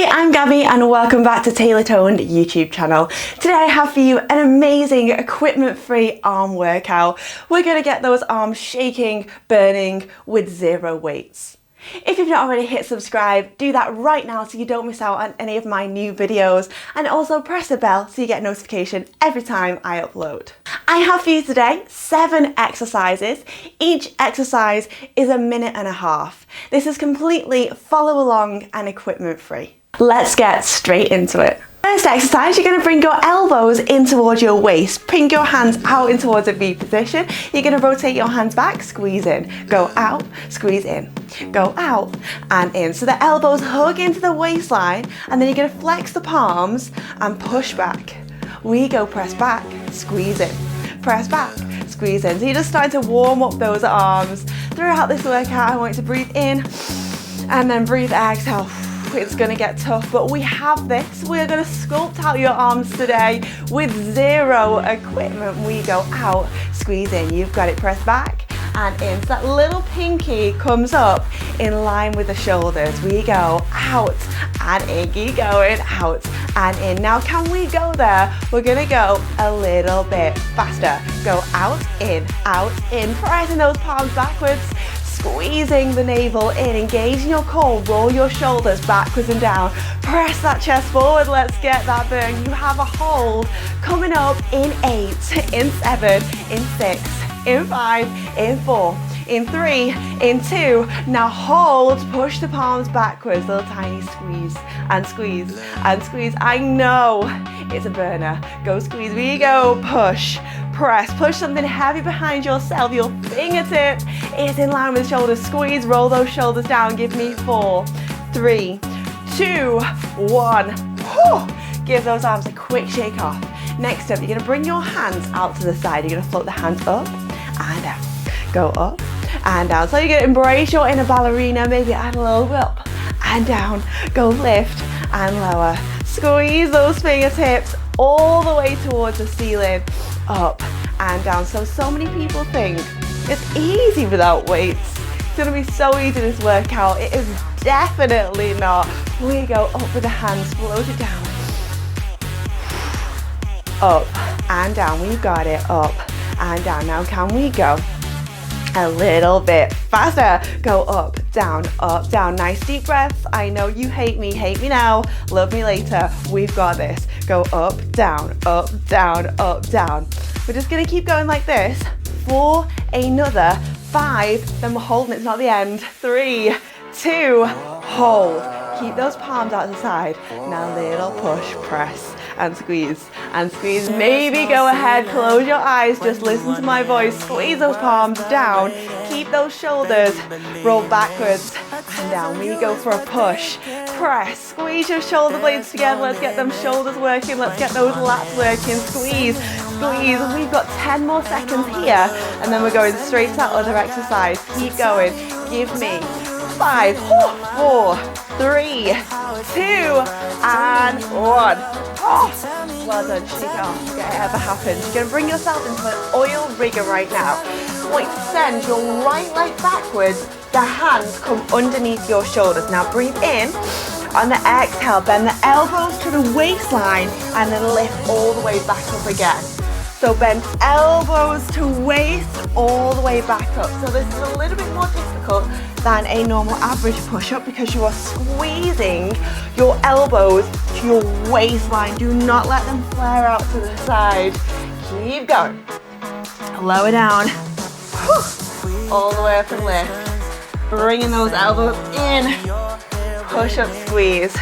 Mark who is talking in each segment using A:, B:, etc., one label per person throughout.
A: Hi, I'm Gabby and welcome back to TaylorToned YouTube channel. Today I have for you an amazing equipment-free arm workout. We're going to get those arms shaking, burning with zero weights. If you've not already hit subscribe, do that right now so you don't miss out on any of my new videos, and also press the bell so you get notification every time I upload. I have for you today 7 exercises. Each exercise is 1.5 minutes. This is completely follow along and equipment free. Let's get straight into it. First exercise, you're going to bring your elbows in towards your waist. Bring your hands out in towards a V position. You're going to rotate your hands back, squeeze in, go out, squeeze in, go out and in. So the elbows hug into the waistline, and then you're going to flex the palms and push back. We go press back, squeeze in, press back, squeeze in. So you're just starting to warm up those arms. Throughout this workout, I want you to breathe in and then breathe, exhale. It's going to get tough, but we have this. We're going to sculpt out your arms today with zero equipment. We go out, squeeze in, you've got it, press back and in. So that little pinky comes up in line with the shoulders. We go out and in, keep going, out and in. Now can we go there? We're going to go a little bit faster. Go out, in, pressing those palms backwards. Squeezing the navel in, engaging your core, roll your shoulders backwards and down, press that chest forward, let's get that burn. You have a hold coming up in 8, in 7, in 6, in 5, in 4, in 3, in 2, now hold, push the palms backwards, little tiny squeeze and squeeze and squeeze. I know it's a burner. Go squeeze, we go, push, press, push something heavy behind yourself. Your fingertip is in line with shoulders. Squeeze, roll those shoulders down. Give me 4, 3, 2, 1. Give those arms a quick shake off. Next up, you're going to bring your hands out to the side. You're going to float the hands up and down. Go up and down. So you're going to embrace your inner ballerina. Maybe add a little up and down. Go lift and lower. Squeeze those fingertips all the way towards the ceiling. Up and down. So many people think it's easy without weights. It's going to be so easy, this workout. It is definitely not. We go up with the hands, float it down. Up and down. We've got it. Up and down. Now can we go a little bit faster? Go up, down, up, down. Nice deep breaths. I know you hate me now, love me later. We've got this. Go up, down, up, down, up, down. We're just gonna keep going like this for another 5, then we're holding, it's not the end. 3, 2, hold. Keep those palms out to the side. Now little push, press and squeeze and squeeze. Maybe go ahead, close your eyes, just listen to my voice. Squeeze those palms down, keep those shoulders, roll backwards and down. We go for a push, press, squeeze your shoulder blades together. Let's get them shoulders working, let's get those lats working. Squeeze, squeeze. We've got 10 more seconds here and then we're going straight to that other exercise. Keep going. Give me 5, 4, 3, 2 and 1. Well done, shake it off, if it ever happens. You're going to bring yourself into an oil rigger right now. I want you to send your right leg backwards, the hands come underneath your shoulders. Now breathe in, on the exhale, bend the elbows to the waistline and then lift all the way back up again. So bend elbows to waist all the way back up. So this is a little bit more difficult than a normal average push-up because you are squeezing your elbows to your waistline. Do not let them flare out to the side. Keep going. Lower down. All the way up and lift. Bringing those elbows in. Push-up squeeze.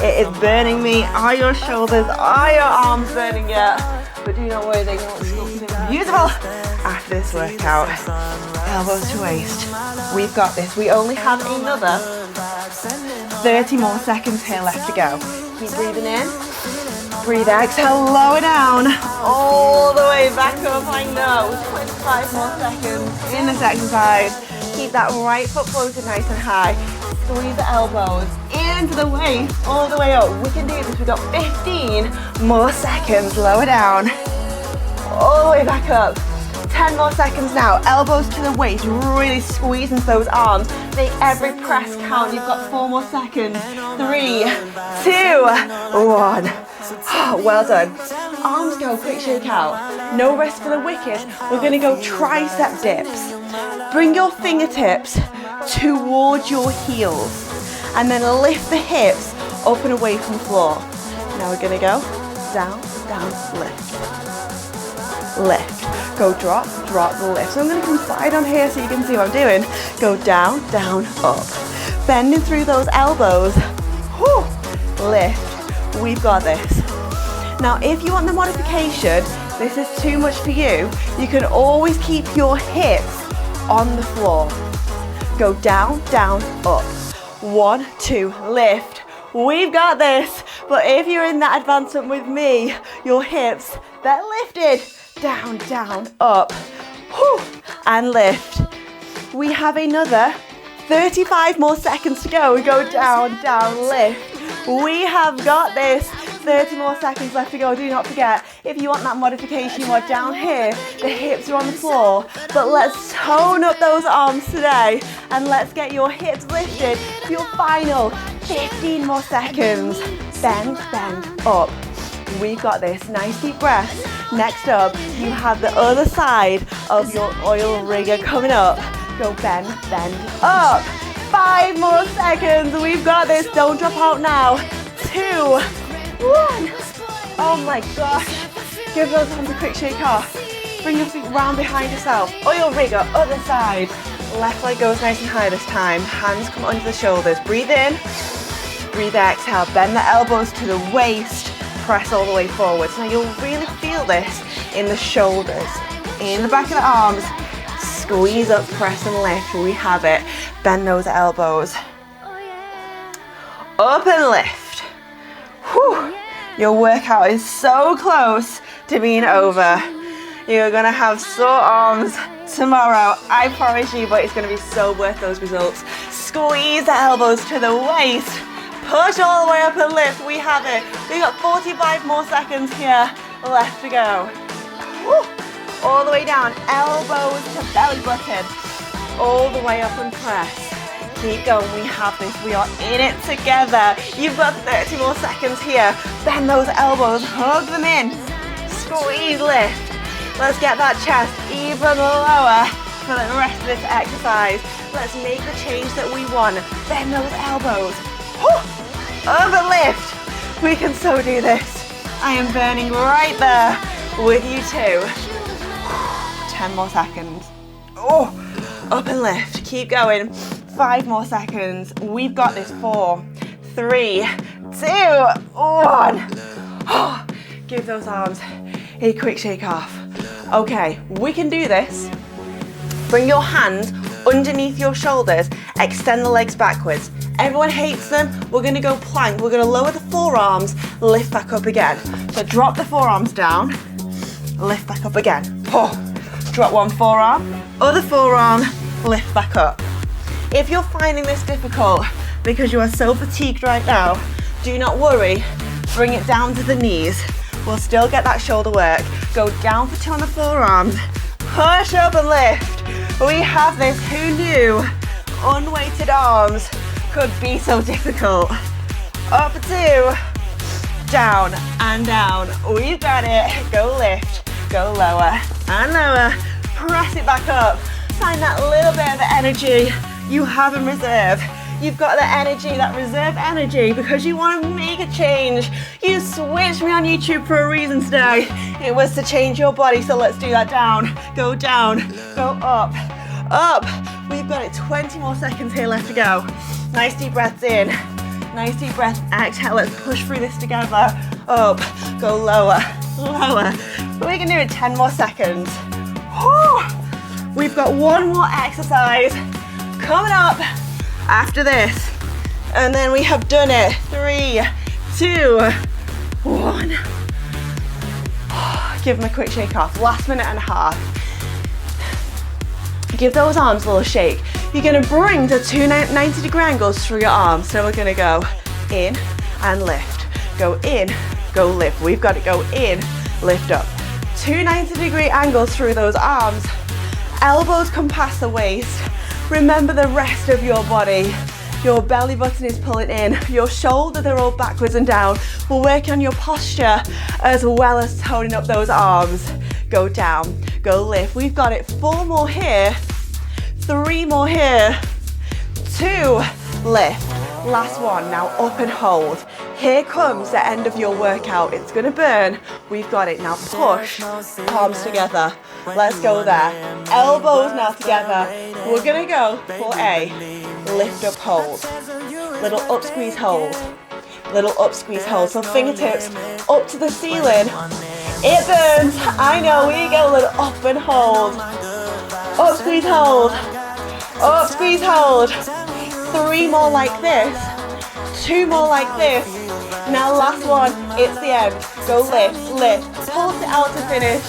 A: It is burning me. Are your shoulders, are your arms burning yet? But do not worry, they're going to look sculpted beautiful after this workout. Elbows to waist. We've got this. We only have another 30 more seconds here left to go. Keep breathing in. Breathe, exhale, lower down. All the way back up, I know. 25 more seconds in this exercise. Keep that right foot floated nice and high. Squeeze the elbows into the waist, all the way up. We can do this. We've got 15 more seconds. Lower down. All the way back up. 10 10 more seconds now. Elbows to the waist, really squeeze into those arms. Make every press count. You've got 4 more seconds. 3, 2, 1. Well done. Arms go, quick shake out. No rest for the wicked. We're gonna go tricep dips. Bring your fingertips towards your heels and then lift the hips up and away from the floor. Now we're gonna go down, down, lift. Lift. Go drop, drop, lift. So I'm gonna come side on here so you can see what I'm doing. Go down, down, up. Bending through those elbows. Whew. Lift. We've got this. Now, if you want the modification, this is too much for you, you can always keep your hips on the floor. Go down, down, up. 1, 2, lift. We've got this. But if you're in that advancement with me, your hips, they're lifted. Down, down, up. Whew. And lift. We have another 35 more seconds to go. We go down, down, lift. We have got this. 30 more seconds left to go. Do not forget, if you want that modification, you are down here, the hips are on the floor, but let's tone up those arms today and let's get your hips lifted for your final 15 more seconds. Bend, bend, up. We've got this. Nice deep breaths. Next up, you have the other side of your oil rigger coming up. Go bend, bend, up. 5 more seconds. We've got this. Don't drop out now. 2, 1. Oh my gosh. Give those arms a quick shake off. Bring your feet round behind yourself. Oil rigger, other side. Left leg goes nice and high this time. Hands come under the shoulders. Breathe in. Breathe exhale. Bend the elbows to the waist. Press all the way forward. So now you'll really feel this in the shoulders. In the back of the arms. Squeeze up, press and lift. We have it. Bend those elbows. Up and lift. Whew. Your workout is so close to being over. You're gonna have sore arms tomorrow, I promise you, but it's gonna be so worth those results. Squeeze the elbows to the waist. Push all the way up and lift. We have it. We got 45 more seconds here left to go. Whew. All the way down, elbows to belly button. All the way up and press. Keep going, we have this, we are in it together. You've got 30 more seconds here. Bend those elbows, hug them in. Squeeze, lift. Let's get that chest even lower for the rest of this exercise. Let's make the change that we want. Bend those elbows. Whew. Up and lift. We can so do this. I am burning right there with you too. 10 more seconds. Oh, up and lift. Keep going. 5 more seconds. We've got this. 4, 3, 2, 1. Oh, give those arms a quick shake off. Okay, we can do this. Bring your hands underneath your shoulders. Extend the legs backwards. Everyone hates them. We're gonna go plank. We're gonna lower the forearms, lift back up again. So drop the forearms down, lift back up again. Oh, drop one forearm, other forearm, lift back up. If you're finding this difficult because you are so fatigued right now, do not worry. Bring it down to the knees. We'll still get that shoulder work. Go down for 2 on the forearms. Push up and lift. We have this. Who knew unweighted arms could be so difficult? Up for 2. Down and down. We've got it. Go lift. Go lower and lower. Press it back up. Find that little bit of energy you have in reserve. You've got the energy, that reserve energy, because you want to make a change. You switched me on YouTube for a reason today. It was to change your body, so let's do that. Down, go up, up. We've got it. 20 more seconds here left to go. Nice deep breaths in, nice deep breath, exhale. Let's push through this together. Up, go lower, lower. We can do it 10 more seconds. Whew. We've got one more exercise coming up after this, and then we have done it. 3, 2, 1. Give them a quick shake off. Last minute and a half. Give those arms a little shake. You're going to bring the 2 90-degree angles through your arms. So we're going to go in and lift. Go in, go lift. We've got to go in, lift up. Two 90-degree angles through those arms. Elbows come past the waist. Remember the rest of your body. Your belly button is pulling in. Your shoulders are rolled backwards and down. We're working on your posture as well as toning up those arms. Go down, go lift. We've got it. 4 more here. 3 more here. 2, lift. Last one, now up and hold. Here comes the end of your workout. It's gonna burn. We've got it. Now push, palms together. Let's go there. Elbows now together. We're gonna go for a lift up hold. Little up squeeze hold. Little up squeeze hold. So fingertips up to the ceiling. It burns. I know. We go. Little up and hold. Up squeeze hold. Up squeeze hold. 3 more like this. 2 more like this. Now last one, it's the end. Go lift, lift, pulse it out to finish.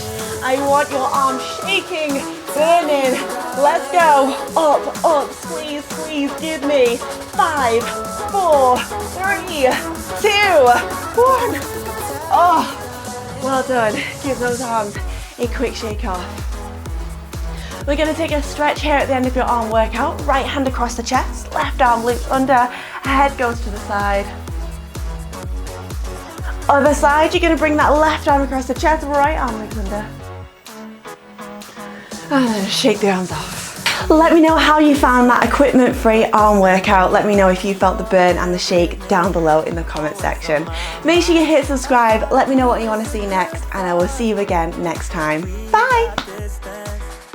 A: I want your arms shaking, burning. Let's go. Up, up, squeeze, squeeze. Give me 5, 4, 3, 2, 1. Oh, well done. Give those arms a quick shake off. We're going to take a stretch here at the end of your arm workout. Right hand across the chest, left arm loops under, head goes to the side. Other side, you're going to bring that left arm across the chest, right arm loops under. And then shake the arms off. Let me know how you found that equipment-free arm workout. Let me know if you felt the burn and the shake down below in the comment section. Make sure you hit subscribe. Let me know what you want to see next, and I will see you again next time. Bye!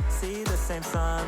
B: See the same sun.